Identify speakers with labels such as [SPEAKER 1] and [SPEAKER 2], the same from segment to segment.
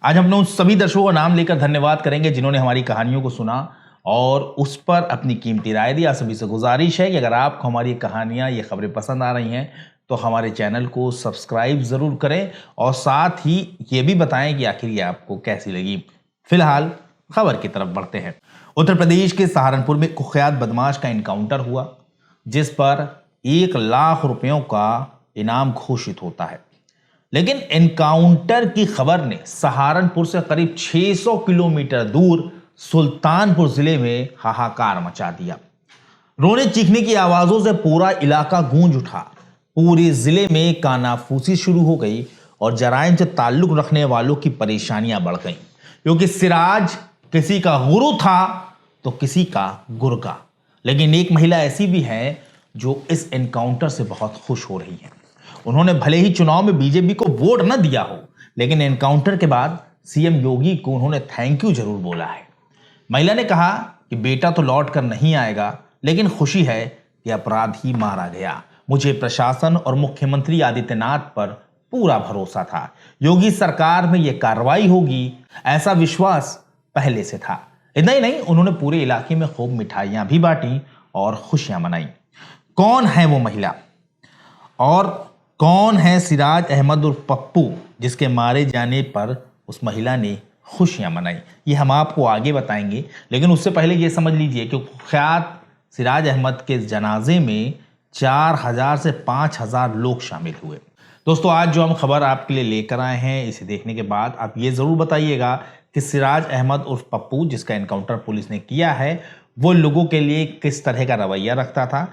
[SPEAKER 1] आज हम उन सभी दर्शकों का नाम लेकर धन्यवाद करेंगे जिन्होंने हमारी कहानियों को सुना और उस पर अपनी कीमती राय दी। आप सभी से गुजारिश है कि अगर आपको हमारी कहानियां ये खबरें पसंद आ रही हैं तो हमारे चैनल को सब्सक्राइब जरूर करें और साथ ही ये भी बताएं कि आखिर ये आपको कैसी लगी। फिलहाल खबर की तरफ बढ़ते हैं। उत्तर प्रदेश के सहारनपुर में कुख्यात बदमाश का एनकाउंटर हुआ जिस पर 1 लाख रुपयों का इनाम घोषित होता है। लेकिन एनकाउंटर की खबर ने सहारनपुर से करीब 600 किलोमीटर दूर सुल्तानपुर जिले में हाहाकार मचा दिया। रोने चीखने की आवाजों से पूरा इलाका गूंज उठा। पूरे जिले में कानाफूसी शुरू हो गई और जराइम से ताल्लुक रखने वालों की परेशानियां बढ़ गईं, क्योंकि सिराज किसी का गुरु था तो किसी का गुरगा। लेकिन एक महिला ऐसी भी है जो इस एनकाउंटर से बहुत खुश हो रही है। उन्होंने भले ही चुनाव में बीजेपी को वोट न दिया हो, लेकिन एनकाउंटर के बाद सीएम योगी को उन्होंने थैंक यू जरूर बोला है। महिला ने कहा कि बेटा तो लौट कर नहीं आएगा, लेकिन खुशी है कि अपराधी मारा गया। मुझे प्रशासन और मुख्यमंत्री आदित्यनाथ पर पूरा भरोसा था। योगी सरकार में यह कार्रवाई होगी, ऐसा विश्वास पहले से था। इतना ही नहीं, उन्होंने पूरे इलाके में खूब मिठाइयां भी बांटी और खुशियां मनाई। कौन है वो महिला और कौन है सिराज अहमद उर्फ पप्पू जिसके मारे जाने पर उस महिला ने खुशियां मनाई, ये हम आपको आगे बताएंगे। लेकिन उससे पहले ये समझ लीजिए कि कुख्यात सिराज अहमद के जनाजे में 4000 से 5000 लोग शामिल हुए। दोस्तों, आज जो हम खबर आपके लिए लेकर आए हैं, इसे देखने के बाद आप ये जरूर बताइएगा कि सिराज अहमद उर्फ पप्पू जिसका एनकाउंटर पुलिस ने किया है वो लोगों के लिए किस तरह का रवैया रखता था,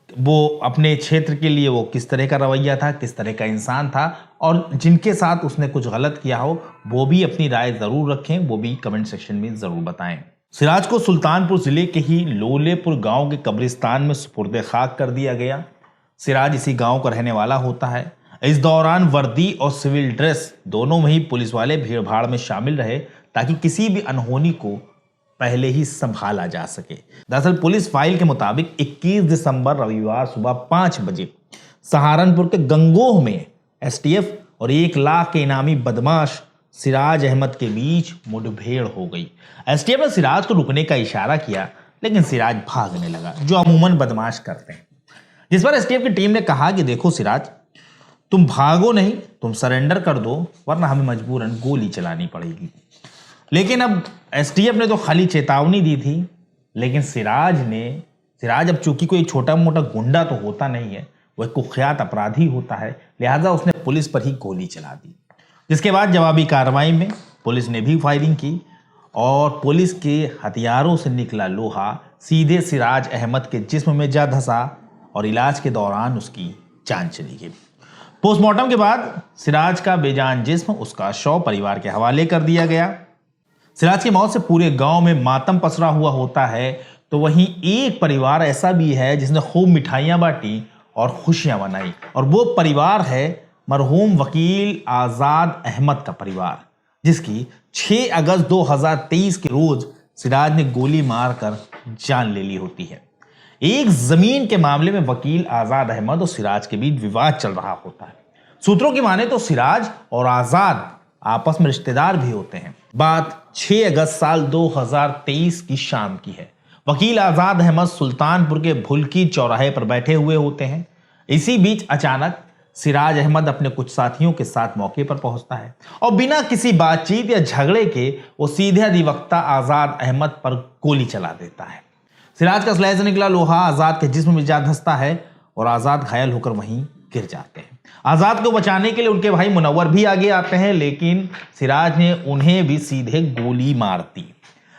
[SPEAKER 1] वो अपने क्षेत्र के लिए वो किस तरह का रवैया था, किस तरह का इंसान था, और जिनके साथ उसने कुछ गलत किया हो वो भी अपनी राय जरूर रखें, वो भी कमेंट सेक्शन में जरूर बताएं। सिराज को सुल्तानपुर जिले के ही लोलेपुर गांव के कब्रिस्तान में सुपुर्द खाक कर दिया गया। सिराज इसी गांव का रहने वाला होता है। इस दौरान वर्दी और सिविल ड्रेस दोनों में ही पुलिस वाले भीड़ भाड़ में शामिल रहे ताकि किसी भी अनहोनी को पहले ही संभाला जा सके। दरअसल पुलिस फाइल के मुताबिक 21 दिसंबर रविवार सुबह 5 बजे सहारनपुर के गंगोह में एसटीएफ और 1 लाख के इनामी बदमाश सिराज अहमद के बीच मुठभेड़ हो गई। एसटीएफ ने सिराज को रुकने का इशारा किया, लेकिन सिराज भागने लगा, जो अमूमन बदमाश करते हैं। जिस पर एसटीएफ की टीम ने कहा कि देखो सिराज, तुम भागो नहीं, तुम सरेंडर कर दो, वरना हमें मजबूरन गोली चलानी पड़ेगी। लेकिन अब एसटीएफ ने तो खाली चेतावनी दी थी, लेकिन सिराज अब चूंकि कोई छोटा मोटा गुंडा तो होता नहीं है, वह कुख्यात अपराधी होता है, लिहाजा उसने पुलिस पर ही गोली चला दी। जिसके बाद जवाबी कार्रवाई में पुलिस ने भी फायरिंग की और पुलिस के हथियारों से निकला लोहा सीधे सिराज अहमद के जिस्म में जा धंसा और इलाज के दौरान उसकी जान चली गई। पोस्टमार्टम के बाद सिराज का बेजान जिस्म, उसका शव परिवार के हवाले कर दिया गया। सिराज की मौत से पूरे गांव में मातम पसरा हुआ होता है, तो वहीं एक परिवार ऐसा भी है जिसने खूब मिठाइयां बांटी और खुशियां मनाई, और वो परिवार है मरहूम वकील आजाद अहमद का परिवार, जिसकी 6 अगस्त 2023 के रोज सिराज ने गोली मारकर जान ले ली होती है। एक जमीन के मामले में वकील आजाद अहमद और सिराज के बीच विवाद चल रहा होता है। सूत्रों की माने तो सिराज और आजाद आपस में रिश्तेदार भी होते हैं। बात 6 अगस्त साल 2023 की शाम की है। वकील आजाद अहमद सुल्तानपुर के भुलकी चौराहे पर बैठे हुए होते हैं। इसी बीच अचानक सिराज अहमद अपने कुछ साथियों के साथ मौके पर पहुंचता है और बिना किसी बातचीत या झगड़े के वो सीधे अधिवक्ता आजाद अहमद पर गोली चला देता है। सिराज का असलहे से निकला लोहा आजाद के जिस्म में जा धंसता है और आजाद घायल होकर वहीं गिर जाते हैं। आजाद को बचाने के लिए उनके भाई मुनव्वर भी आगे आते हैं, लेकिन सिराज ने उन्हें भी सीधे गोली मार दी।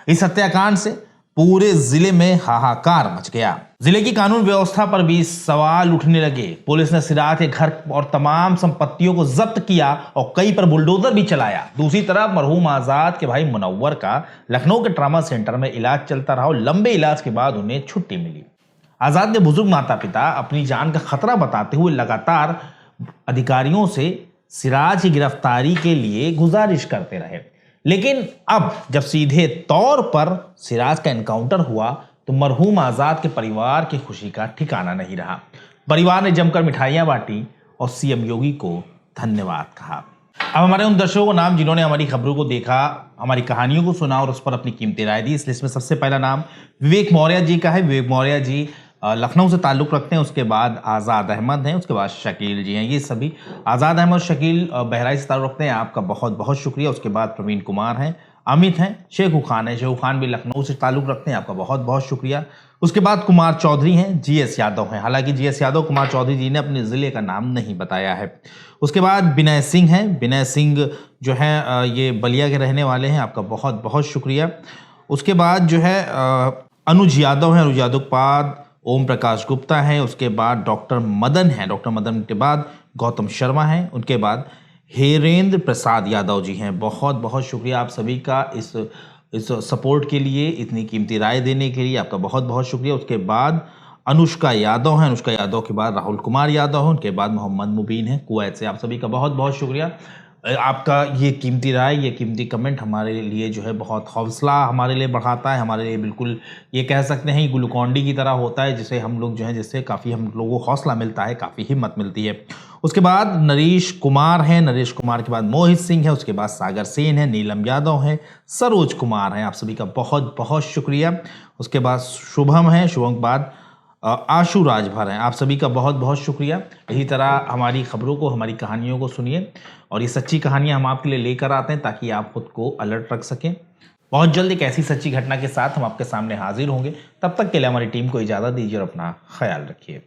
[SPEAKER 1] इस हत्याकांड से पूरे जिले में हाहाकार मच गया। जिले की कानून व्यवस्था पर भी सवाल उठने लगे। पुलिस ने सिराज के घर और तमाम संपत्तियों को जब्त किया और कई पर बुलडोजर भी चलाया। दूसरी तरफ मरहूम आजाद के भाई मुनव्वर का लखनऊ के ट्रामा सेंटर में इलाज चलता रहा और लंबे इलाज के बाद उन्हें छुट्टी मिली। आजाद के बुजुर्ग माता पिता अपनी जान का खतरा बताते हुए लगातार अधिकारियों से सिराज की गिरफ्तारी के लिए गुजारिश करते रहे, लेकिन अब जब सीधे तौर पर सिराज का एनकाउंटर हुआ तो मरहूम आजाद के परिवार की खुशी का ठिकाना नहीं रहा। परिवार ने जमकर मिठाइयां बांटी और सीएम योगी को धन्यवाद कहा। अब हमारे उन दर्शकों को नाम जिन्होंने हमारी खबरों को देखा, हमारी कहानियों को सुना और उस पर अपनी कीमती राय दी। इस लिस्ट में सबसे पहला नाम विवेक मौर्य जी का है। विवेक मौर्य जी लखनऊ से ताल्लुक़ रखते हैं। उसके बाद आज़ाद अहमद हैं, उसके बाद शकील जी हैं। ये सभी आज़ाद अहमद, शकील बहराइच से ताल्लुक़ रखते हैं। आपका बहुत बहुत शुक्रिया। उसके बाद प्रवीण कुमार हैं, अमित हैं, शेखू खान है। शेखू खान भी लखनऊ से ताल्लुक़ रखते हैं। आपका बहुत बहुत शुक्रिया। उसके बाद कुमार चौधरी हैं, जीएस यादव हैं। हालांकि जीएस यादव, कुमार चौधरी जी ने अपने ज़िले का नाम नहीं बताया है। उसके बाद विनय सिंह हैं। विनय सिंह जो हैं ये बलिया के रहने वाले हैं। आपका बहुत बहुत शुक्रिया। उसके बाद जो है अनुज यादव हैं। अनुज यादव के बाद ओम प्रकाश गुप्ता हैं। उसके बाद डॉक्टर मदन हैं। डॉक्टर मदन के बाद गौतम शर्मा हैं। उनके बाद हेरेंद्र प्रसाद यादव जी हैं। बहुत बहुत शुक्रिया आप सभी का इस सपोर्ट के लिए, इतनी कीमती राय देने के लिए आपका बहुत बहुत शुक्रिया। उसके बाद अनुष्का यादव हैं। अनुष्का यादव के बाद राहुल कुमार यादव हैं। उनके बाद मोहम्मद मुबीन हैं कुवैत से। आप सभी का बहुत बहुत शुक्रिया। आपका ये कीमती राय, ये कीमती कमेंट हमारे लिए जो है बहुत हौसला हमारे लिए बढ़ाता है। हमारे लिए बिल्कुल ये कह सकते हैं ग्लूकॉन-डी की तरह होता है, जिसे हम लोग जो है, जिससे काफ़ी हम लोगों को हौसला मिलता है, काफ़ी हिम्मत मिलती है। उसके बाद नरेश कुमार हैं। नरेश कुमार के बाद मोहित सिंह है। उसके बाद सागर सेन है, नीलम यादव हैं, सरोज कुमार हैं। आप सभी का बहुत बहुत शुक्रिया। उसके बाद शुभम है। शुभम के बाद आशु राजभर हैं। आप सभी का बहुत बहुत शुक्रिया। इसी तरह हमारी खबरों को, हमारी कहानियों को सुनिए और ये सच्ची कहानियाँ हम आपके लिए लेकर आते हैं ताकि आप खुद को अलर्ट रख सकें। बहुत जल्द एक ऐसी सच्ची घटना के साथ हम आपके सामने हाजिर होंगे। तब तक के लिए हमारी टीम को इजाज़त दीजिए और अपना ख्याल रखिए।